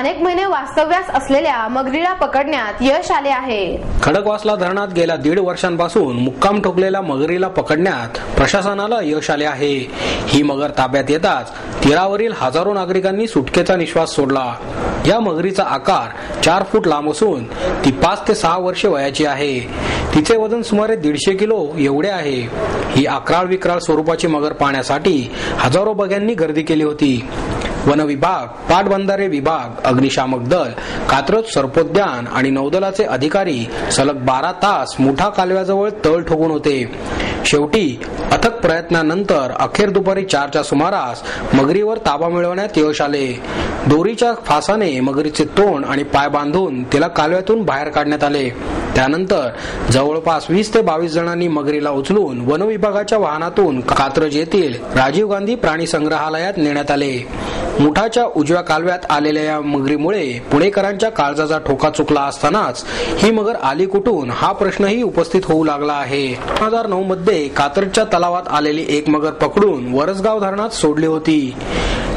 अनेक महिने वास्तव्यास असलेल्या मगरीला पकडण्यात यश आले आहे। खडकवासला धरणात गेल्या 1.5 वर्षांपासून मुक्काम ठोकलेल्या मगरीला पकडण्यात प्रशासनाला यश आले आहे। ही मगर ताब्यात येताच तीरावरील हजारो नागरिकांनी सुटकेचा निश्वास सोडला। या मगरीचा आकार 4 फूट लांब असून ती 5 ते 6 वर्षे वयाची आहे। तिचे वजन सुमारे 150 किलो एवढे आहे। ही अक्राळ विक्राळ स्वरूपाची मगर पाहण्यासाठी हजारो बघ्यांनी गर्दी केली होती। वन विभाग, पाटबंधारे विभाग, अग्निशामक दल, कात्रज सर्पोद्यान आणि नौदलाचे अधिकारी सलग 12 तास मुठा कालव्याजवळ तळ ठोकून होते। शेवटी अथक प्रयत्नानंतर अखेर दुपारी 4च्या सुमारास मगरीवर ताबा मिळवण्यात यश आले। दोरीच्या फासाने मगरीचे तोंड आणि पाय बांधून तिला कालव्यातून बाहेर काढण्यात आले। त्यानंतर जवळपास 20 ते 22 जणांनी मगरीला उचलून वन विभागाच्या वाहनातून कात्रज येथील राजीव गांधी प्राणी संग्रहालयात नेण्यात आले। मुठाच्या उजव्या कालव्यात आलेल्या या मगरीमुळे पुणेकरांच्या काळजाचा ठोका चुकला असतानाच ही मगर आली कुठून हा प्रश्नही उपस्थित होऊ लागला आहे। 2009 मध्ये कात्रजच्या तलावात आलेली एक मगर पकडून वरसगाव धरणात सोडली होती।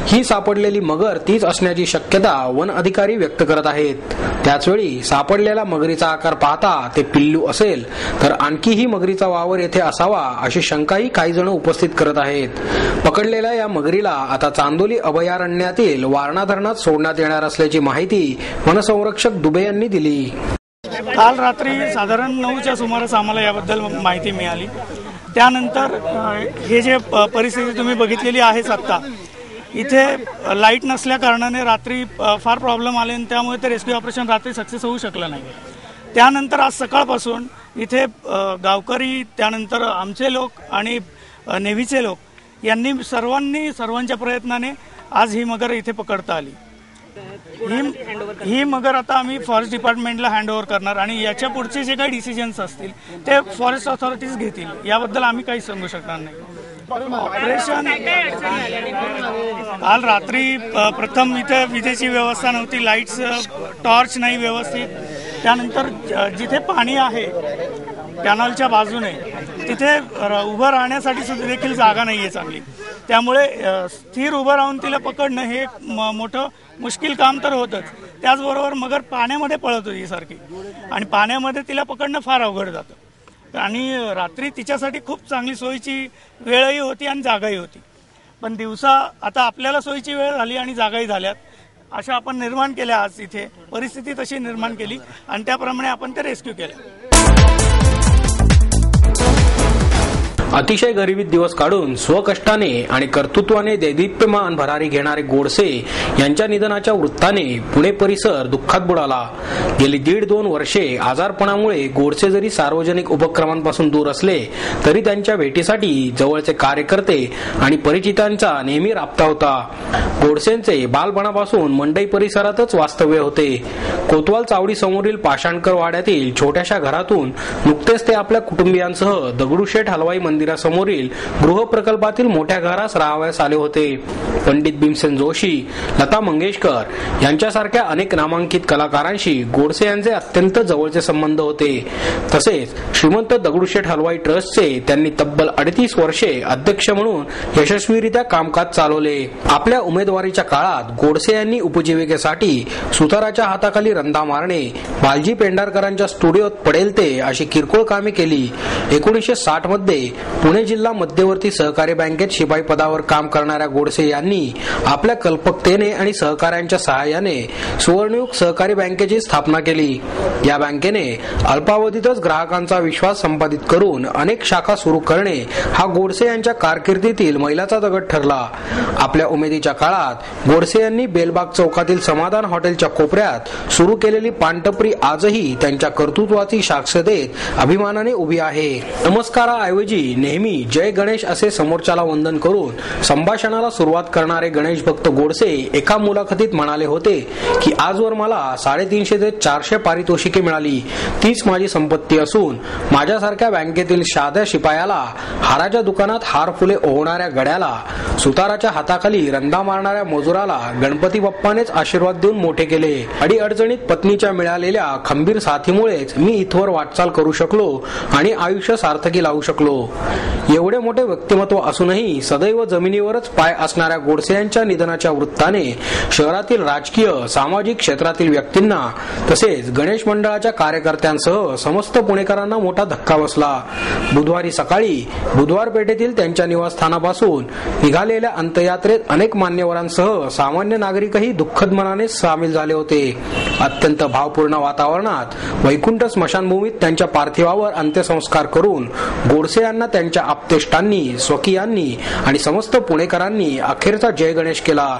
ही सापडलेली मगर तीच असण्याची शक्यता वन अधिकारी व्यक्त करत आहेत। त्याचवेळी सापडलेल्या मगरीचा आकार पाहता ते पिल्लू असेल तर आणखीही मगरीचा वावर येथे असावा अशी शंकाही काही जण उपस्थित करत आहेत। पकडलेल्या या मगरीला आता चांदोली अभयारण्यातील वारणा धरणात सोडण्यात येणार असल्याची माहिती वनसंरक्षक दुबे यांनी दिली। काल रात्री साधारण 9च्या सुमारास आम्हाला याबद्दल माहिती मिळाली। त्यानंतर हे जे परिस्थिती तुम्ही बघितलेली आहेच आता, इथे लाईट नसल्या कारणाने रात्री फार प्रॉब्लेम आले आणि त्यामुळे ते रेस्क्यू ऑपरेशन रात्री सक्सेस होऊ शकलं नाही। त्यानंतर आज सकाळपासून इथे गावकरी, त्यानंतर आमचे लोक आणि नेव्हीचे लोक यांनी सर्वांच्या प्रयत्नाने आज ही मगर इथे पकडता आली। ही मगर आता आम्ही फॉरेस्ट डिपार्टमेंटला हँडओव्हर करणार आणि याच्या पुढचे जे काही डिसिजन्स असतील ते फॉरेस्ट ऑथॉरिटीज घेतील। याबद्दल आम्ही काही सांगू शकणार नाही। ऑपरेशन काल रात्री प्रथम इथे विजेची व्यवस्था नव्हती, लाईट्स, टॉर्च नाही व्यवस्थित। त्यानंतर जिथे पाणी आहे कॅनलच्या बाजूने तिथे उभं राहण्यासाठी सुद्धा देखील जागा नाहीये चांगली। त्यामुळे स्थिर उभं राहून तिला पकडणं हे मोठं मुश्किल काम तर होतच, त्याचबरोबर मगर पाण्यामध्ये पळत होती सारखी आणि पाण्यामध्ये तिला पकडणं फार अवघड जातं आणि रात्री तिच्यासाठी खूप चांगली सोयीची वेळही होती आणि जागाही होती। पण दिवसा आता आपल्याला सोयीची वेळ झाली आणि जागाही झाल्यात अशा आपण निर्माण केल्या। आज इथे परिस्थिती तशी निर्माण केली आणि त्याप्रमाणे आपण ते रेस्क्यू केलं। अतिशय गरिबीत दिवस काढून स्वकष्टाने आणि कर्तृत्वाने दैदिप्यमान भरारी घेणारे गोडसे यांच्या निधनाच्या वृत्ताने पुणे परिसर दुःखात बुडाला। गेली 1.5-2 वर्षे आजारपणामुळे गोडसे जरी सार्वजनिक उपक्रमांपासून दूर असले तरी त्यांच्या भेटीसाठी जवळचे कार्यकर्ते आणि परिचितांचा नेहमी राबता होता। गोडसेंचे बालपणापासून मंडई परिसरातच वास्तव्य होते। कोतवाल चावडी समोरील पाषाणकर वाड्यातील छोट्याशा घरातून नुकतेच ते आपल्या कुटुंबियांसह दगडूशेठ हलवाई मंदिरासमोरील गृह प्रकल्पातील मोठ्या घरास राहावयास आले होते। पंडित भीमसेन जोशी, लता मंगेशकर यांच्यासारख्या अनेक नामांकित कलाकारांशी गोडसे यांचे अत्यंत जवळचे संबंध होते। तसेच श्रीमंत दगडूशेठ हलवाई ट्रस्टचे त्यांनी तब्बल 38 वर्षे अध्यक्ष म्हणून यशस्वीरित्या कामकाज चालवले। आपल्या उमेदवारीच्या काळात गोडसे यांनी उपजीविकेसाठी सुताराच्या हाताखाली रंधा मारणे, बालजी पेंढारकरांच्या स्टुडिओत पडेल ते अशी किरकोळ कामे केली। 1960 मध्ये पुणे जिल्हा मध्यवर्ती सहकारी बँकेत शिपाई पदावर काम करणाऱ्या गोडसे यांनी आपल्या कल्पकतेने आणि सहकाऱ्यांच्या सहाय्याने सुवर्णयुग सहकारी बँकेची स्थापना केली। या बँकेने अल्पावधीतच ग्राहकांचा विश्वास संपादित करून अनेक शाखा सुरू करणे हा गोडसे यांच्या कारकिर्दीतील मैलाचा दगड ठरला। आपल्या उमेदीच्या काळात गोडसे यांनी बेलबाग चौकातील समाधान हॉटेलच्या कोपऱ्यात सुरू केलेली पानटपरी आजही त्यांच्या कर्तृत्वाची साक्ष देत अभिमानाने उभी आहे। नमस्काराऐवजी नेहमी जय गणेश असे समोरच्याला वंदन करून संभाषणाला सुरुवात करणारे गणेश भक्त गोडसे एका मुलाखतीत म्हणाले होते की आजवर मला 350 ते 400 पारितोषिके मिळाली, तीच माझी संपत्ती असून माझ्यासारख्या बँकेतील साध्या शिपायाला, हाराच्या दुकानात हार फुले ओवणाऱ्या गड्याला, सुताराच्या हाताखाली रंधा मारणाऱ्या मजुराला गणपती बाप्पानेच आशीर्वाद देऊन मोठे केले। अडीअडचणीत पत्नीच्या मिळालेल्या खंबीर साथीमुळेच मी इथवर वाटचाल करू शकलो आणि आयुष्य सार्थकी लावू शकलो। एवढे मोठे व्यक्तिमत्व असूनही सदैव जमिनीवरच पाय असणाऱ्या गोडसे यांच्या निधनाच्या वृत्ताने शहरातील राजकीय सामाजिक क्षेत्रातील व्यक्तींना तसेच गणेश मंडळाच्या कार्यकर्त्यांसह समस्त पुणेकरांना मोठा धक्का बसला। बुधवारी सकाळी बुधवार पेठेतील त्यांच्या निवासस्थानापासून निघालेल्या अंत्ययात्रेत अनेक मान्यवरांसह सामान्य नागरिकही दुःखद मनाने सामील झाले होते। अत्यंत भावपूर्ण वातावरणात वैकुंठ स्मशानभूमीत त्यांच्या पार्थिवावर अंत्यसंस्कार करून गोडसे यांना त्यांच्या आप्तेष्टांनी, स्वकीयांनी आणि समस्त पुणेकरांनी अखेरचा जय गणेश केला।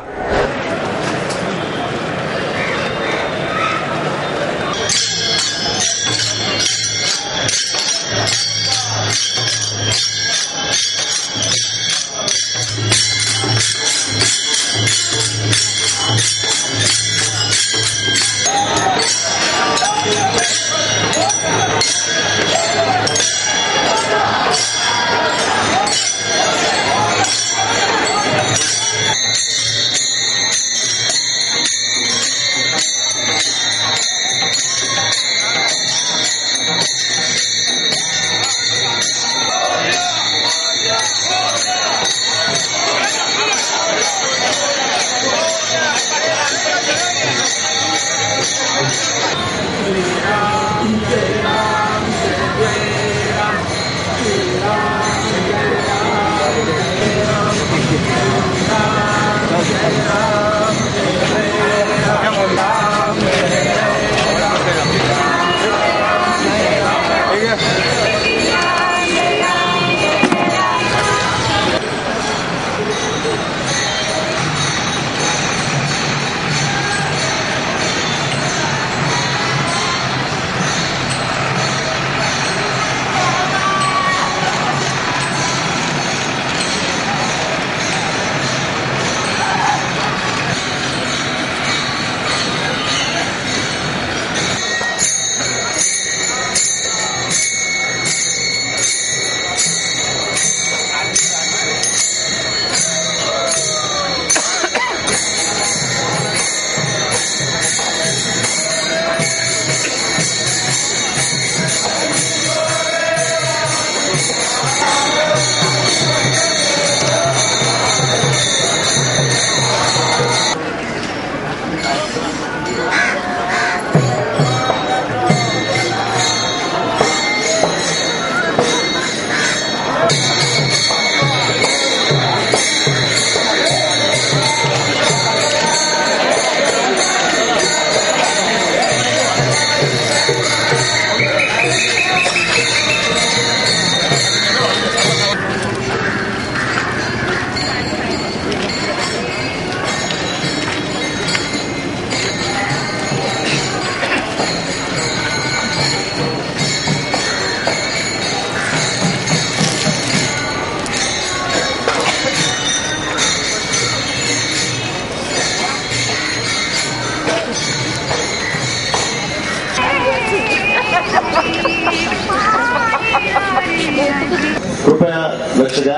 कृपया लक्ष द्या,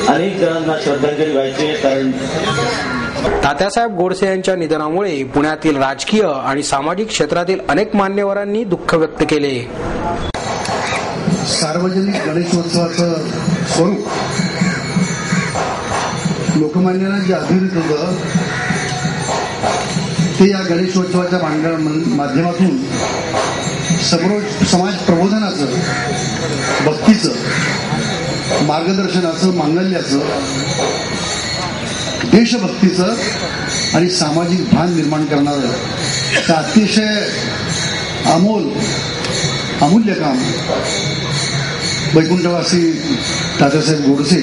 अनेक जणांना श्रद्धांजली व्हायचे कारण तात्यासाहेब गोडसे यांच्या निधनामुळे पुण्यातील राजकीय आणि सामाजिक क्षेत्रातील अनेक मान्यवरांनी दुःख व्यक्त केले। सार्वजनिक गणेशोत्सवाचं स्वरूप लोकमान्यांना जे अभिहित होतं ते या गणेशोत्सवाच्या माध्यमातून समाज प्रबोधनाचं, भक्तीचं, मार्गदर्शनाचं, मांगल्याचं, देशभक्तीचं आणि सामाजिक भान निर्माण करणारं तर अतिशय अमूल्य काम वैकुंठवासी तात्यासाहेब गोडसे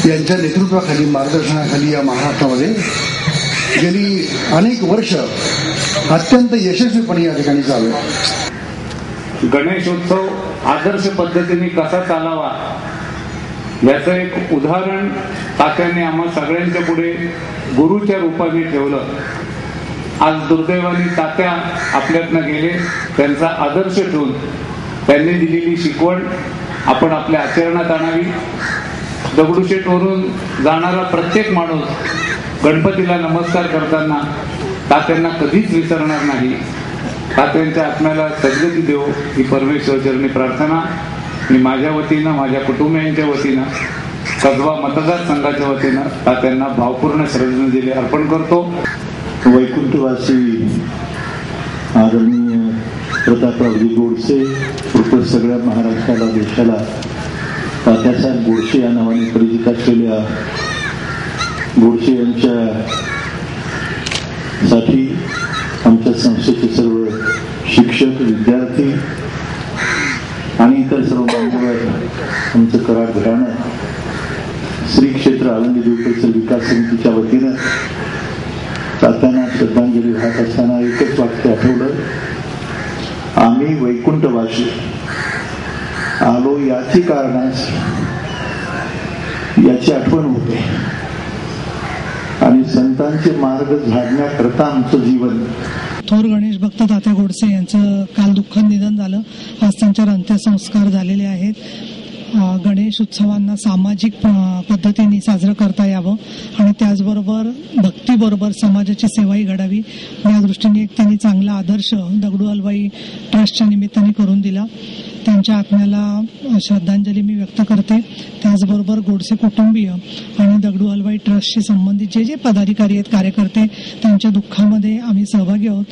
यांच्या नेतृत्वाखाली, मार्गदर्शनाखाली या महाराष्ट्रामध्ये गेली अनेक वर्ष अत्यंत यशस्वीपणे या ठिकाणी चालू आहे। गणेशोत्सव आदर्श पद्धतीने कसा चालावा याचं एक उदाहरण तात्याने आम्हा सगळ्यांच्या पुढे गुरुच्या रूपाने ठेवलं। आज दुर्दैवाने तात्या आपल्यातनं गेले, त्यांचा आदर्श ठेवून त्यांनी दिलेली शिकवण आपण आपल्या आचरणात आणावी। दगडूशेठवरून जाणारा प्रत्येक माणूस गणपतीला नमस्कार करताना तात्यांना कधीच विसरणार नाही। तात्यांच्या आत्म्याला सद्गती देव ही परमेश्वर चरणी प्रार्थना। मी माझ्या वतीनं, माझ्या कुटुंबियांच्या वतीनं, कसबा मतदारसंघाच्या वतीनं तात्यांना भावपूर्ण श्रद्धांजली अर्पण करतो. वैकुंठवासी आदरणीय प्रतापरावजी गोडसे उत्तर सगळ्या महाराष्ट्राला, देशाला तात्यासाहेब गोडसे या नावाने परिचित असलेल्या गोडसे यांच्यासाठी आमच्या संस्थेचे सर्व शिक्षक, विद्यार्थी आणि इतर सर्व बांधव, आमचं कराड घराणं, श्री क्षेत्र आळंदी देव परिसर विकास समितीच्या वतीनं तात्यांना श्रद्धांजली वाहत असताना एकच वाक्य आठवलं, आम्ही वैकुंठवासी आलो याची कारणास याची आठवण होते आणि संतांचे मार्ग झाडण्याकरता आमचं जीवन. थोर गणेश भक्त तात्या गोडसे यांचं काल दुःखद निधन झालं. आज त्यांच्यावर अंत्यसंस्कार झालेले आहेत. गणेश उत्सवांना सामाजिक पद्धतीने साजरं करता यावं आणि त्याचबरोबर भक्तीबरोबर समाजाची सेवाही घडावी या दृष्टीने एक त्यांनी चांगला आदर्श दगडू हलवाई ट्रस्टच्या निमित्ताने करून दिला. त्यांच्या आत्म्याला श्रद्धांजली मी व्यक्त करते. त्याचबरोबर गोडसे कुटुंबीय आणि दगडू हलवाई ट्रस्टशी संबंधित जे जे पदाधिकारी आहेत, कार्यकर्ते, त्यांच्या दुःखामध्ये आम्ही सहभागी आहोत.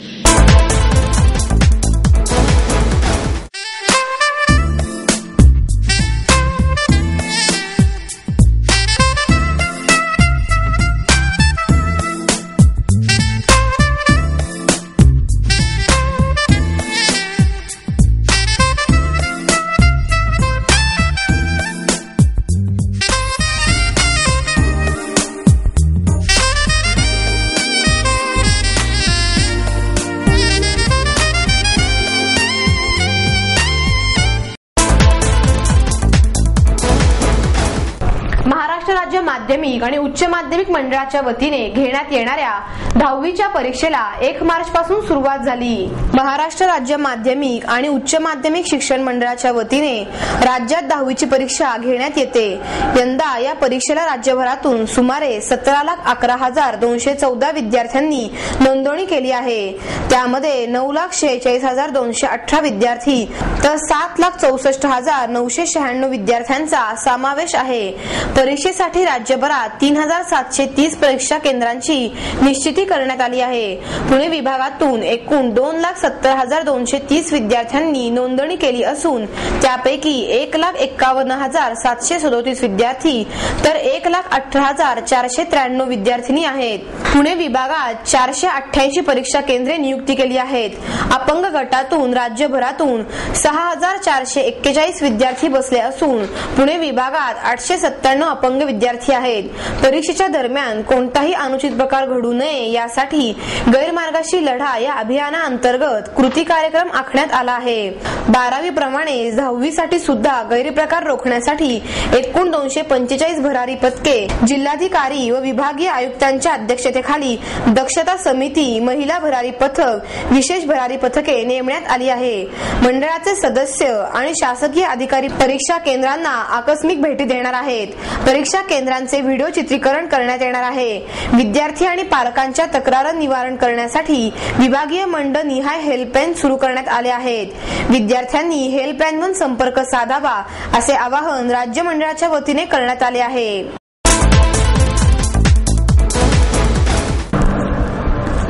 महाराष्ट्र राज्य माध्यमिक आणि उच्च माध्यमिक मंडळाच्या वतीने घेण्यात येणाऱ्या 10वीच्या परीक्षेला 1 मार्च पासून सुरुवात झाली. महाराष्ट्र राज्य माध्यमिक आणि उच्च माध्यमिक शिक्षण मंडळाच्या वतीने राज्यात 10वीची परीक्षा घेण्यात येते. यंदा या परीक्षेला राज्यभरातून सुमारे 17,11,214 विद्यार्थ्यांनी नोंदणी केली आहे. त्यामध्ये 9,46,218 विद्यार्थी तर 7,64,996 विद्यार्थ्यांचा समावेश आहे. परीक्षेसाठी राज्यभरात 3,730 परीक्षा केंद्रांची निश्चिती करण्यात आली आहे. पुणे विभागातून एकूण 2,70,230 विद्यार्थ्यांनी नोंदणी केली असून त्यापैकी 1,51,737 विद्यार्थी तर 1,18,493 विद्यार्थिनी आहेत. पुणे विभागात 488 परीक्षा केंद्रे नियुक्ती केली आहेत. अपंग गटातून राज्यभरातून 6,441 विद्यार्थी बसले असून पुणे विभागात 897 अपंग विद्यार्थी आहेत. परीक्षेच्या दरम्यान कोणताही अनुचित प्रकार घडू नये यासाठी गैरमार्गाशी लढा या अभियानाअंतर्गत कृती कार्यक्रम आखण्यात आला आहे. 12वी प्रमाणे 10वी साठी सुद्धा गैरप्रकार रोखण्यासाठी एकूण 245 भरारी पथके जिल्हाधिकारी व विभागीय आयुक्तांच्या अध्यक्षतेखाली दक्षता समिती, महिला भरारी पथक, विशेष भरारी पथके नेमण्यात आली आहे. मंडळाचे सदस्य आणि शासकीय अधिकारी परीक्षा केंद्रांना आकस्मिक भेटी देणार आहेत. परीक्षा केंद्रांचे व्हिडिओ चित्रीकरण करण्यात येणार आहे. विद्यार्थी आणि पालकांच्या तक्रार निवारण करण्यासाठी विभागीय मंडळ निहाय हेल्पलाईन सुरू करण्यात आले आहेत. विद्यार्थ्यांनी हेल्पलाईनवर संपर्क साधावा असे आवाहन राज्य मंडळाच्या वतीने करण्यात आले आहे.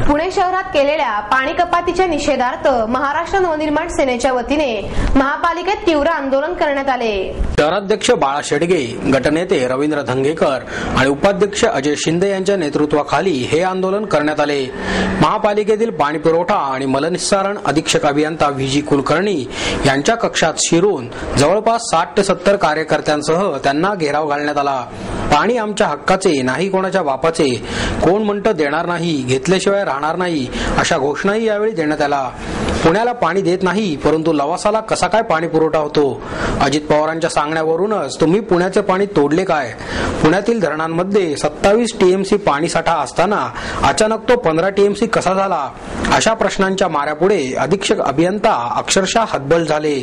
पुणे शहरात केलेल्या पाणी कपातीच्या निषेधार्थ महाराष्ट्र नवनिर्माण सेनेच्या वतीने महापालिकेत तीव्र आंदोलन करण्यात आले. शहराध्यक्ष बाळा शेडगे, गटनेते रवींद्र धंगेकर आणि उपाध्यक्ष अजय शिंदे यांच्या नेतृत्वाखाली हे आंदोलन करण्यात आले. महापालिकेतील पाणी पुरवठा आणि मलनिस्सारण अधीक्षक अभियंता व्ही.जी. कुलकर्णी यांच्या कक्षात शिरून जवळपास 60 ते 70 कार्यकर्त्यांसह त्यांना घेराव घालण्यात आला. पाणी आमच्या हक्काचे, नाही कोणाच्या बापाचे, कोण म्हणतं देणार नाही, घेतल्याशिवाय राहणार नाही अशा घोषणाही यावेळी देण्यात आल्या. पुण्याला पाणी देत नाही, परंतु लवासाला कसा काय पाणी पुरवठा होतो? अजित पवारांच्या सांगण्यावरूनच तुम्ही पुण्याचे पाणी तोडले काय? पुण्यातील धरणांमध्ये 27 टीएमसी पाणी साठा असताना अचानक तो 15 टीएमसी कसा झाला? अशा प्रश्नांच्या माऱ्यापुढे अधीक्षक अभियंता अक्षरशः हतबल झाले.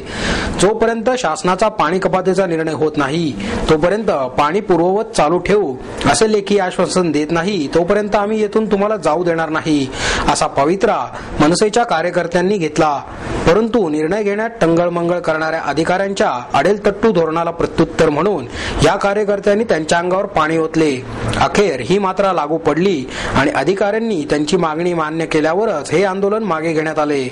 जोपर्यंत शासनाचा पाणी कपातीचा निर्णय होत नाही तोपर्यंत पाणी पूर्ववत चालू ठेवू असे लेखी आश्वासन देत नाही तोपर्यंत आम्ही येथून तुम्हाला जाऊ देणार नाही असा पवित्रा मनसेच्या कार्यकर्त्यांनी घेतला. घेतला, परंतु निर्णय घेण्यात टंगळमंगळ करणाऱ्या अधिकाऱ्यांच्या अडेलतट्टू धोरणाला प्रत्युत्तर म्हणून या कार्यकर्त्यांनी त्यांच्या अंगावर पाणी ओतले. अखेर ही मात्रा लागू पडली आणि अधिकाऱ्यांनी त्यांची मागणी मान्य केल्यावरच हे आंदोलन मागे घेण्यात आले.